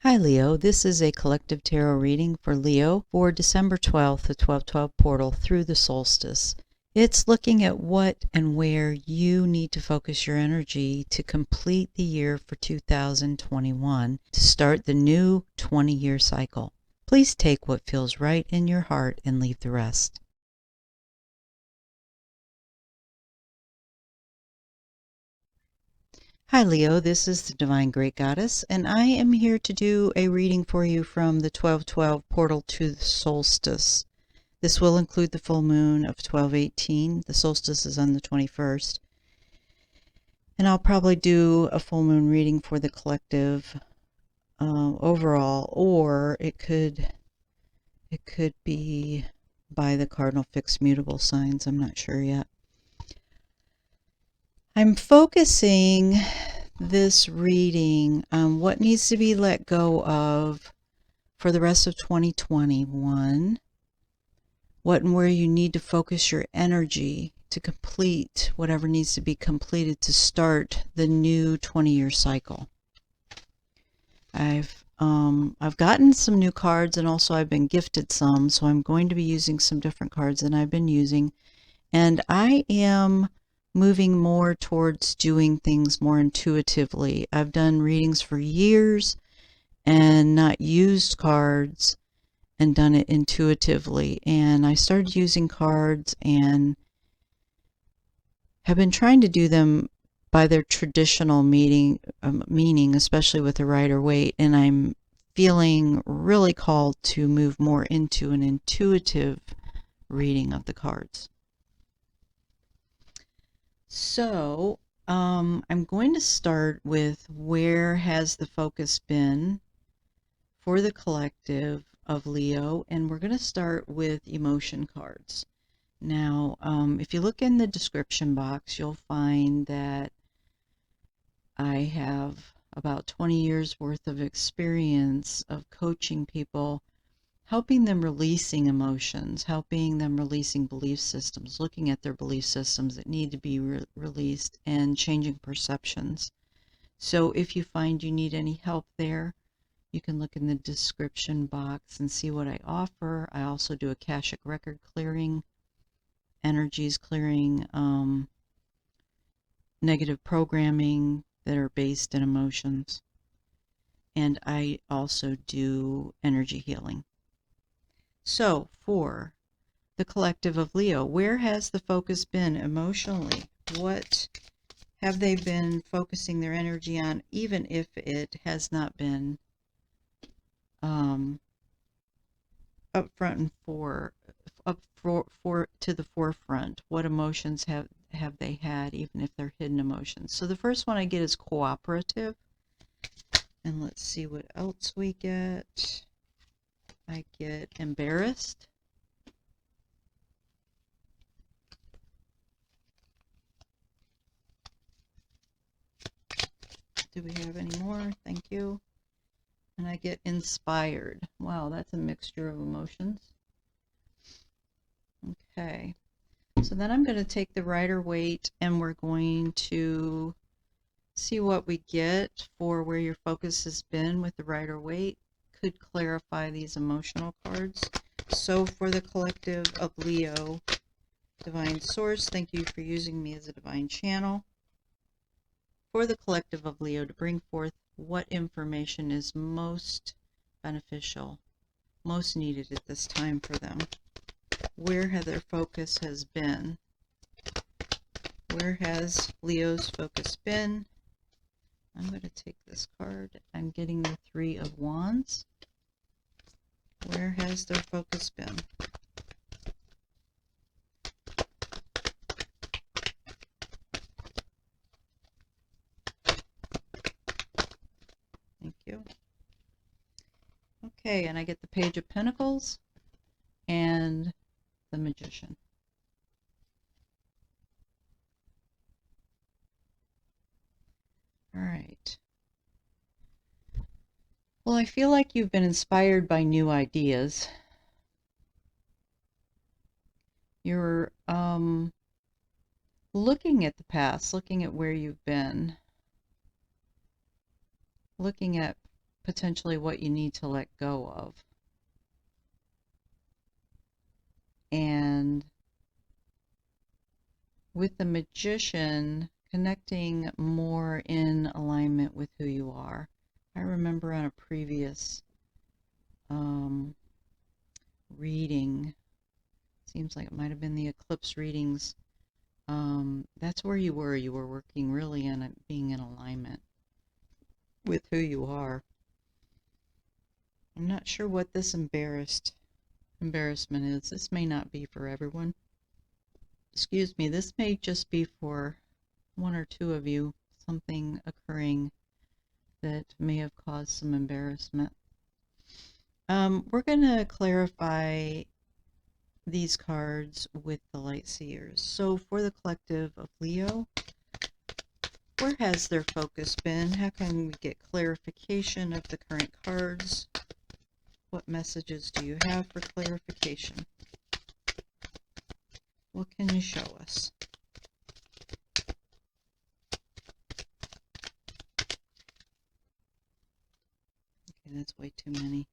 Hi Leo, this is a collective tarot reading for Leo for December 12th, the 12/12 portal through the solstice. It's looking at what and where you need to focus your energy to complete the year for 2021 to start the new 20-year cycle. Please take what feels right in your heart and leave the rest. Hi Leo, this is the Divine Great Goddess, and I am here to do a reading for you from the 12/12 portal to the solstice. This will include the full moon of 12/18. The solstice is on the 21st. And I'll probably do a full moon reading for the collective overall, or it could be by the cardinal fixed mutable signs. I'm not sure yet. I'm focusing this reading on what needs to be let go of for the rest of 2021, what and where you need to focus your energy to complete whatever needs to be completed to start the new 20-year cycle. I've gotten some new cards, and also I've been gifted some, so I'm going to be using some different cards than I've been using, and I am moving more towards doing things more intuitively. I've done readings for years and not used cards and done it intuitively, and I started using cards and have been trying to do them by their traditional meaning, especially with the Rider-Waite, and I'm feeling really called to move more into an intuitive reading of the cards. So I'm going to start with where has the focus been for the collective of Leo, and we're going to start with emotion cards. Now, if you look in the description box, you'll find that I have about 20 years worth of experience of coaching people, helping them releasing emotions, helping them releasing belief systems, looking at their belief systems that need to be released, and changing perceptions. So if you find you need any help there, you can look in the description box and see what I offer. I also do Akashic record clearing, energies clearing, negative programming that are based in emotions. And I also do energy healing. So for the collective of Leo, where has the focus been emotionally? What have they been focusing their energy on, even if it has not been up front and to the forefront? What emotions have they had, even if they're hidden emotions? So the first one I get is cooperative, and let's see what else we get. I get embarrassed, do we have any more? Thank you. And I get inspired. Wow, that's a mixture of emotions. Okay, so then I'm going to take the Rider-Waite, and we're going to see what we get for where your focus has been with the Rider-Waite. Could clarify these emotional cards. So for the collective of Leo, Divine Source, thank you for using me as a divine channel. For the collective of Leo, to bring forth what information is most beneficial, most needed at this time for them. Where their focus has been. Where has Leo's focus been? I'm going to take this card. I'm getting the Three of Wands. Where has their focus been? Thank you. Okay, and I get the Page of Pentacles and the Magician. All right. Well, I feel like you've been inspired by new ideas. You're looking at the past, looking at where you've been, looking at potentially what you need to let go of. And with the Magician, connecting more in alignment with who you are. I remember on a previous reading, seems like it might have been the eclipse readings, that's where you were. You were working really on being in alignment with who you are. I'm not sure what this embarrassment is. This may not be for everyone. Excuse me, this may just be for one or two of you, something occurring that may have caused some embarrassment. We're going to clarify these cards with the Light Seers. So for the collective of Leo, where has their focus been? How can we get clarification of the current cards? What messages do you have for clarification? What can you show us? Okay, that's way too many.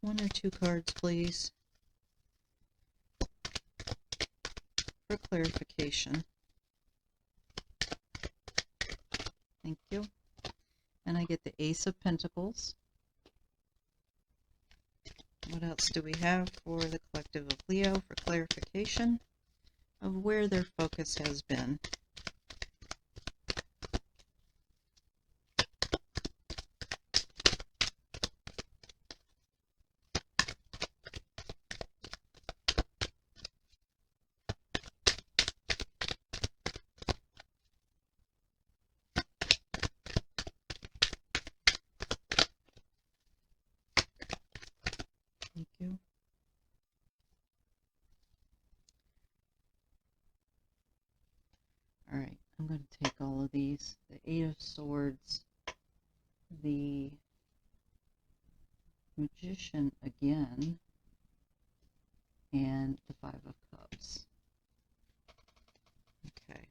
One or two cards, please, for clarification. Thank you. And I get the Ace of Pentacles. What else do we have for the collective of Leo for clarification of where their focus has been? Thank you. All right, I'm going to take all of these. The Eight of Swords, the Magician again, and the Five of Cups. Okay.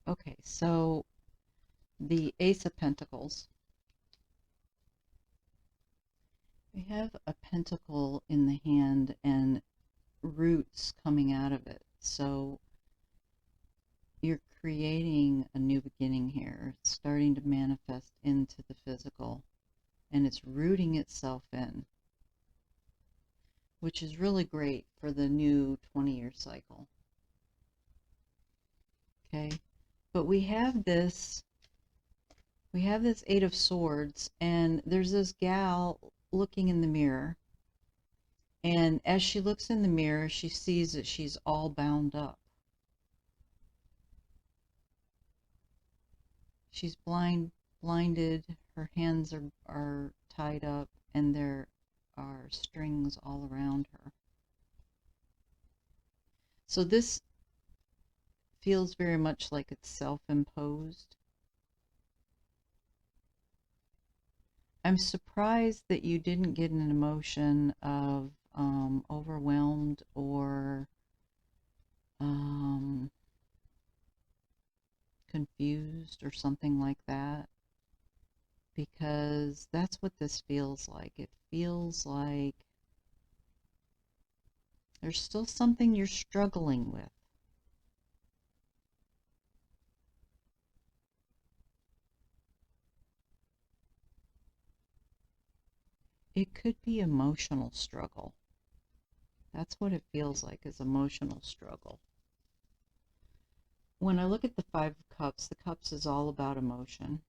Okay, so the Ace of Pentacles. We have a pentacle in the hand and roots coming out of it. So you're creating a new beginning here. It's starting to manifest into the physical, and it's rooting itself in, which is really great for the new 20-year cycle. Okay, but we have this Eight of Swords, and there's this gal looking in the mirror, and as she looks in the mirror, she sees that she's all bound up. She's blinded, her hands are tied up, and there are strings all around her. So this feels very much like it's self-imposed. I'm surprised that you didn't get an emotion of overwhelmed or confused or something like that, because that's what this feels like. It feels like there's still something you're struggling with. It could be emotional struggle. That's what it feels like, is emotional struggle. When I look at the Five of Cups, the Cups is all about emotion.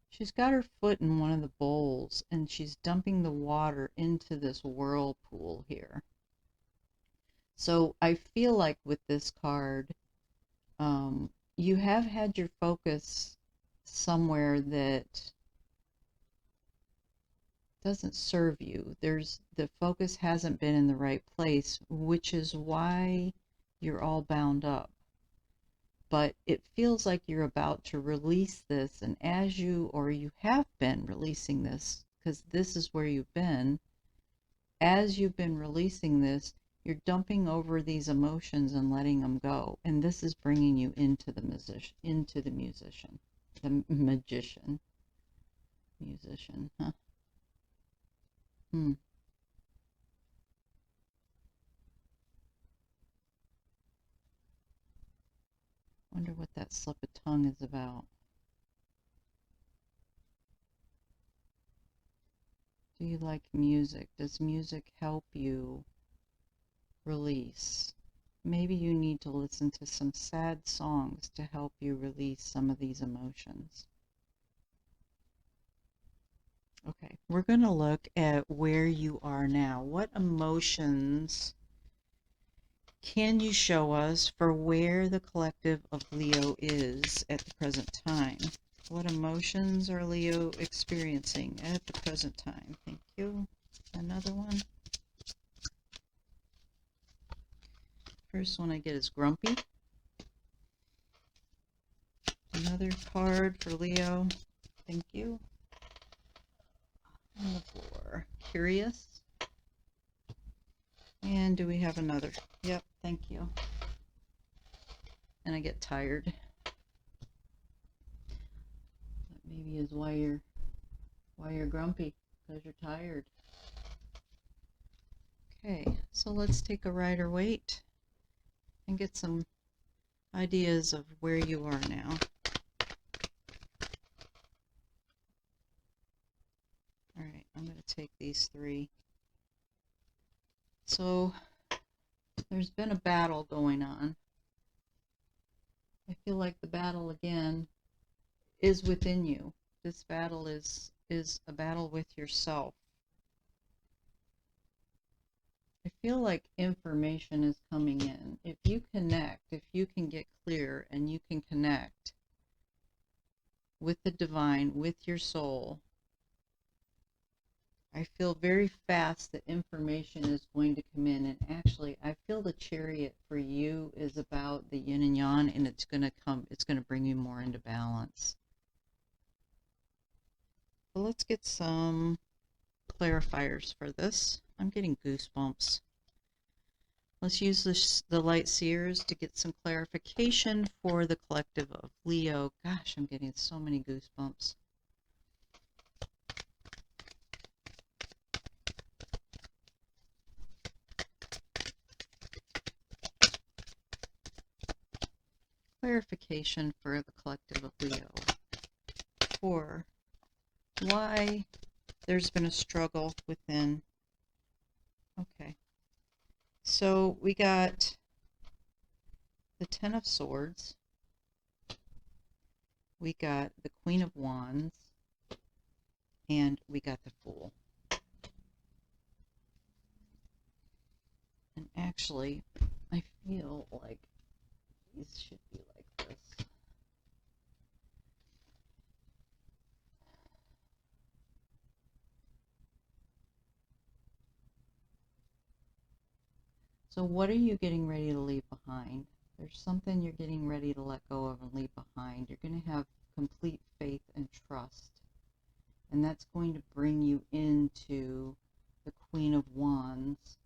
She's got her foot in one of the bowls, and she's dumping the water into this whirlpool here. So I feel like with this card, you have had your focus somewhere that doesn't serve you. The focus hasn't been in the right place, which is why you're all bound up. But it feels like you're about to release this, and as you have been releasing this, because this is where you've been, as you've been releasing this, you're dumping over these emotions and letting them go. And this is bringing you into the musician, huh? Hmm. Wonder what that slip of tongue is about. Do you like music? Does music help you release? Maybe you need to listen to some sad songs to help you release some of these emotions. Okay, we're going to look at where you are now. What emotions can you show us for where the collective of Leo is at the present time? What emotions are Leo experiencing at the present time? Thank you. Another one. First one I get is grumpy. Another card for Leo. Thank you. On the floor. Curious. And do we have another? Yep, thank you. And I get tired. That maybe is why you're grumpy, because you're tired. Okay, so let's take a rider weight and get some ideas of where you are now. All right, I'm going to take these three. So there's been a battle going on. I feel like the battle again is within you. This battle is a battle with yourself. I feel like information is coming in. If you connect, if you can get clear and you can connect with the divine, with your soul, I feel very fast that information is going to come in. And actually, I feel the chariot for you is about the yin and yang, and it's going to bring you more into balance. So let's get some clarifiers for this. I'm getting goosebumps. Let's use the light seers to get some clarification for the collective of Leo. Gosh, I'm getting so many goosebumps. Clarification for the collective of Leo. For why there's been a struggle within. Okay. So we got the Ten of Swords. We got the Queen of Wands. And we got the Fool. And actually, I feel like these should be like this. So what are you getting ready to leave behind? There's something you're getting ready to let go of and leave behind. You're going to have complete faith and trust. And that's going to bring you into the Queen of Wands.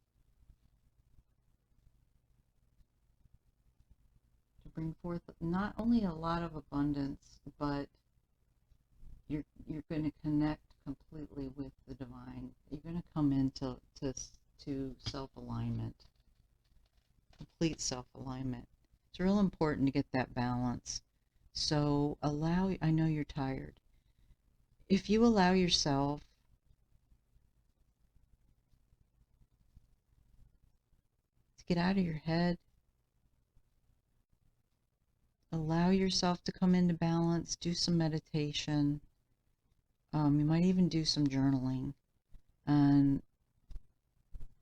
To bring forth not only a lot of abundance, but you're going to connect completely with the divine. You're going to come into self-alignment. Complete self-alignment. It's real important to get that balance. So I know you're tired. If you allow yourself to get out of your head, allow yourself to come into balance, do some meditation. You might even do some journaling on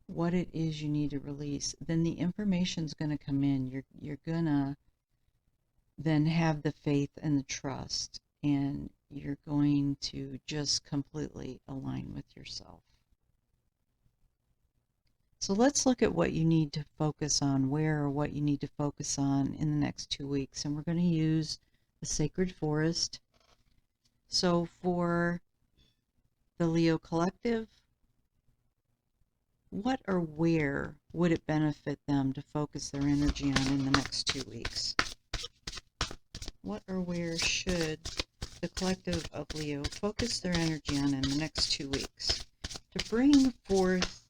what it is you need to release. Then the information's going to come in. You're going to then have the faith and the trust. and you're going to just completely align with yourself. So let's look at what you need to focus on, where or what you need to focus on in the next 2 weeks. And we're going to use the sacred forest. So for the Leo collective, what or where would it benefit them to focus their energy on in the next 2 weeks? What or where should the collective of Leo focus their energy on in the next 2 weeks to bring forth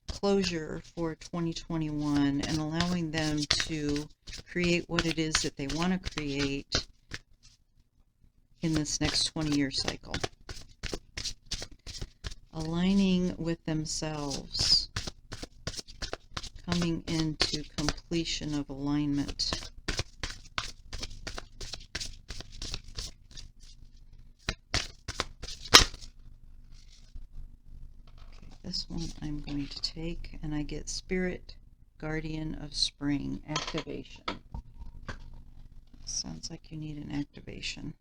closure for 2021 and allowing them to create what it is that they want to create in this next 20-year cycle? Aligning with themselves, coming into completion of alignment. This one I'm going to take, and I get Spirit Guardian of Spring activation. Sounds like you need an activation.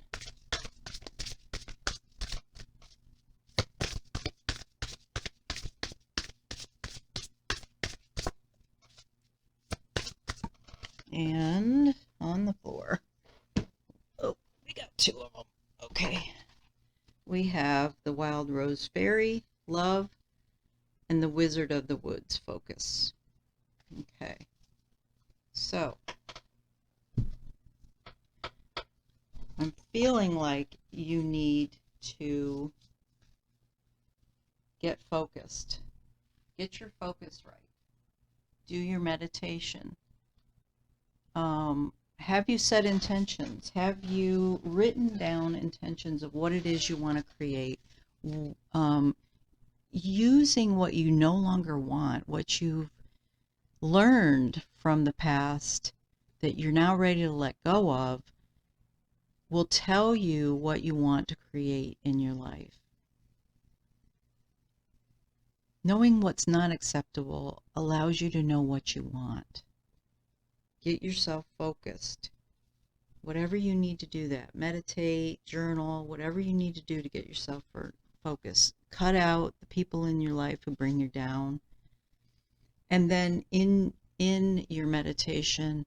And on the floor. Oh, we got 2 of them. Okay. We have the Wild Rose Fairy, Love, and the Wizard of the Woods, Focus. Okay. So, I'm feeling like you need to get focused. Get your focus right. Do your meditation. Have you set intentions? Have you written down intentions of what it is you want to create? Using what you no longer want, what you've learned from the past that you're now ready to let go of, will tell you what you want to create in your life. Knowing what's not acceptable allows you to know what you want. Get yourself focused. Whatever you need to do that. Meditate, journal, whatever you need to do to get yourself focused. Cut out the people in your life who bring you down. And then in your meditation,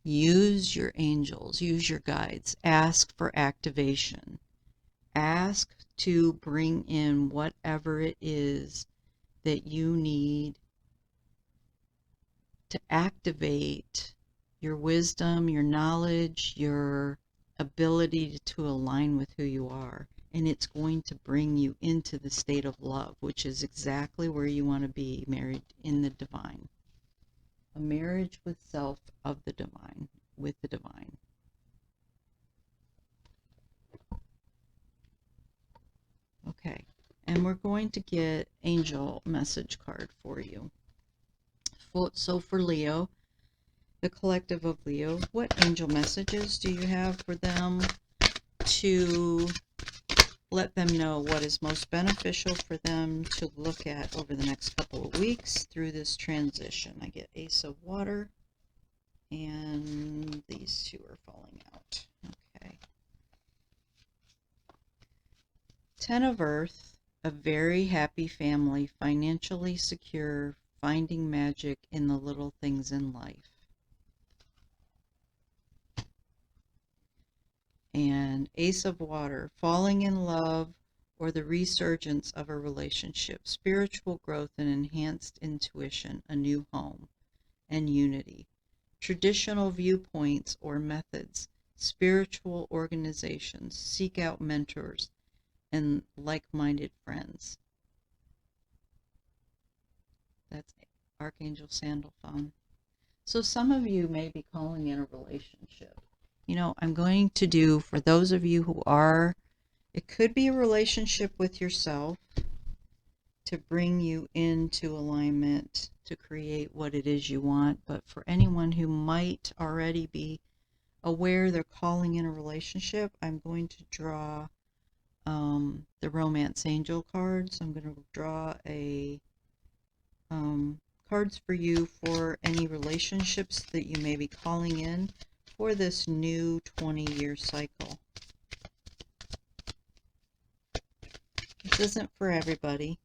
use your angels, use your guides. Ask for activation. Ask to bring in whatever it is that you need to activate your wisdom, your knowledge, your ability to align with who you are. And it's going to bring you into the state of love, which is exactly where you want to be, married in the divine. A marriage with self of the divine, with the divine. Okay, and we're going to get angel message card for you. So for Leo, the collective of Leo, what angel messages do you have for them to let them know what is most beneficial for them to look at over the next couple of weeks through this transition? I get Ace of Water, and these 2 are falling out. Okay. 10 of Earth, a very happy family, financially secure, finding magic in the little things in life. And Ace of Water, falling in love or the resurgence of a relationship, spiritual growth and enhanced intuition, a new home, and unity. Traditional viewpoints or methods, spiritual organizations, seek out mentors and like-minded friends. That's Archangel Sandalphon. So some of you may be calling in a relationship. You know, I'm going to do, for those of you who are, it could be a relationship with yourself to bring you into alignment to create what it is you want. But for anyone who might already be aware they're calling in a relationship, I'm going to draw the Romance Angel cards. I'm going to draw a cards for you for any relationships that you may be calling in for this new 20-year cycle. This isn't for everybody.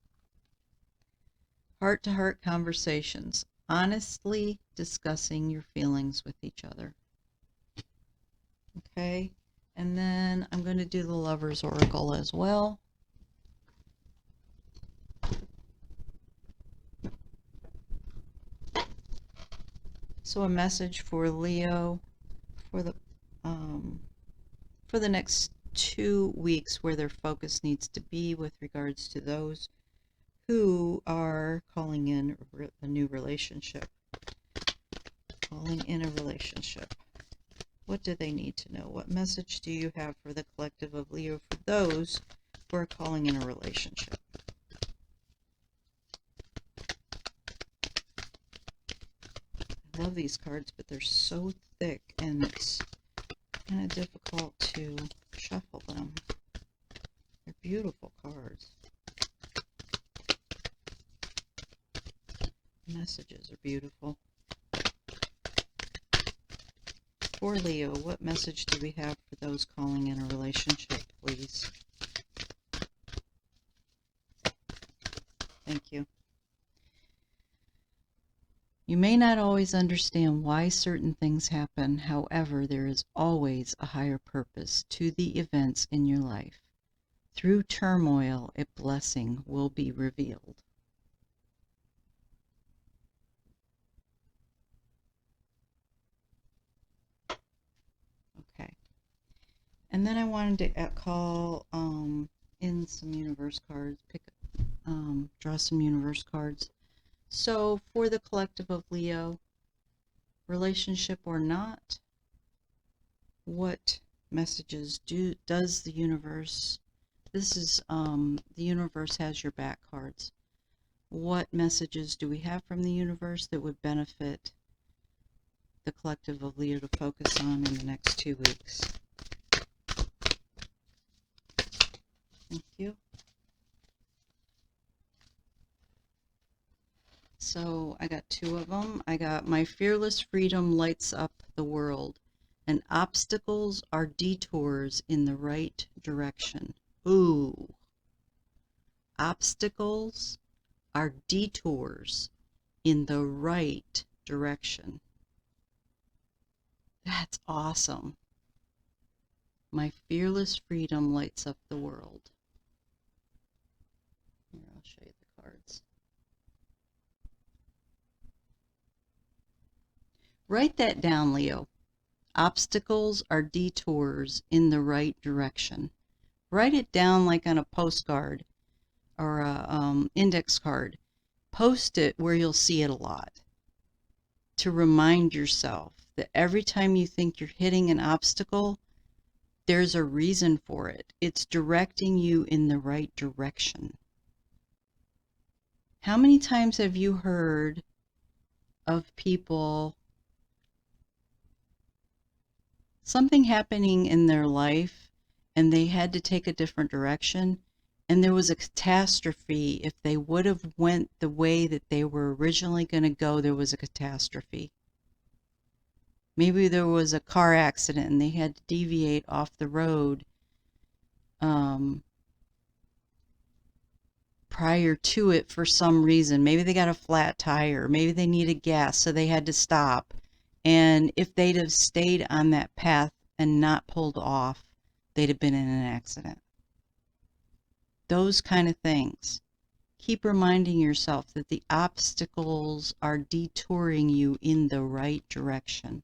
Heart-to-heart conversations. Honestly discussing your feelings with each other. Okay? And then I'm going to do the Lover's Oracle as well. So a message for Leo for the next 2 weeks, where their focus needs to be with regards to those who are calling in a new relationship. Calling in a relationship. What do they need to know? What message do you have for the collective of Leo for those who are calling in a relationship? I love these cards, but they're so thick and it's kind of difficult to shuffle them. They're beautiful cards. The messages are beautiful. For Leo, what message do we have for those calling in a relationship, please? Thank you. You may not always understand why certain things happen. However, there is always a higher purpose to the events in your life. Through turmoil, a blessing will be revealed. Okay. And then I wanted to call in some universe cards, draw some universe cards. So for the collective of Leo, relationship or not, what messages does the universe, this is the universe has your back cards. What messages do we have from the universe that would benefit the collective of Leo to focus on in the next 2 weeks? Thank you. So I got 2 of them. I got my fearless freedom lights up the world, and obstacles are detours in the right direction. Ooh. Obstacles are detours in the right direction. That's awesome. My fearless freedom lights up the world. Here, I'll show you the cards. Write that down, Leo. Obstacles are detours in the right direction. Write it down like on a postcard or a index card. Post it where you'll see it a lot to remind yourself that every time you think you're hitting an obstacle, there's a reason for it. It's directing you in the right direction. How many times have you heard of people, something happening in their life and they had to take a different direction, and there was a catastrophe? If they would have went the way that they were originally going to go, there was a catastrophe. Maybe there was a car accident and they had to deviate off the road prior to it for some reason. Maybe they got a flat tire. Maybe they needed gas, so they had to stop. And if they'd have stayed on that path and not pulled off, they'd have been in an accident. Those kind of things. Keep reminding yourself that the obstacles are detouring you in the right direction.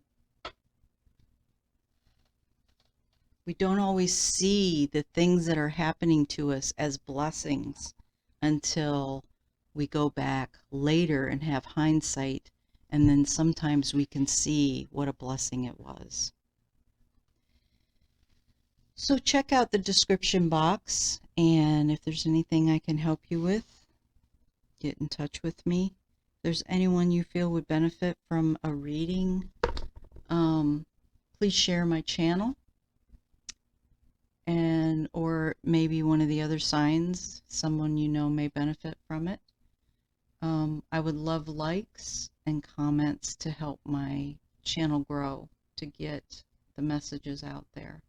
We don't always see the things that are happening to us as blessings until we go back later and have hindsight, and then sometimes we can see what a blessing it was. So check out the description box, and if there's anything I can help you with, get in touch with me. If there's anyone you feel would benefit from a reading, please share my channel, and or maybe one of the other signs, someone you know may benefit from it. I would love likes and comments to help my channel grow, to get the messages out there.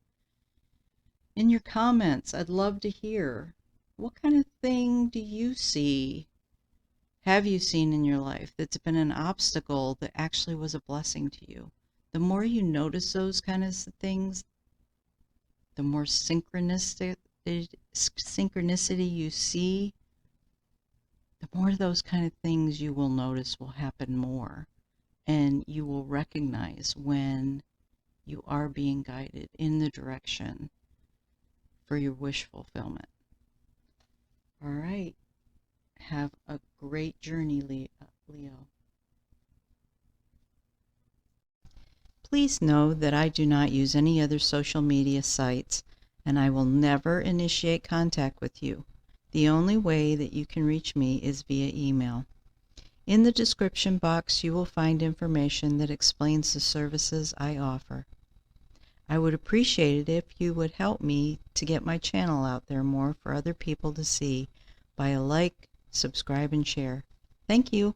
In your comments, I'd love to hear, what kind of thing do you see, have you seen in your life that's been an obstacle that actually was a blessing to you? The more you notice those kind of things, the more synchronicity you see, the more those kind of things you will notice will happen more. And you will recognize when you are being guided in the direction for your wish fulfillment. All right. Have a great journey, Leo. Please know that I do not use any other social media sites, and I will never initiate contact with you. The only way that you can reach me is via email. In the description box, you will find information that explains the services I offer. I would appreciate it if you would help me to get my channel out there more for other people to see by a like, subscribe, and share. Thank you.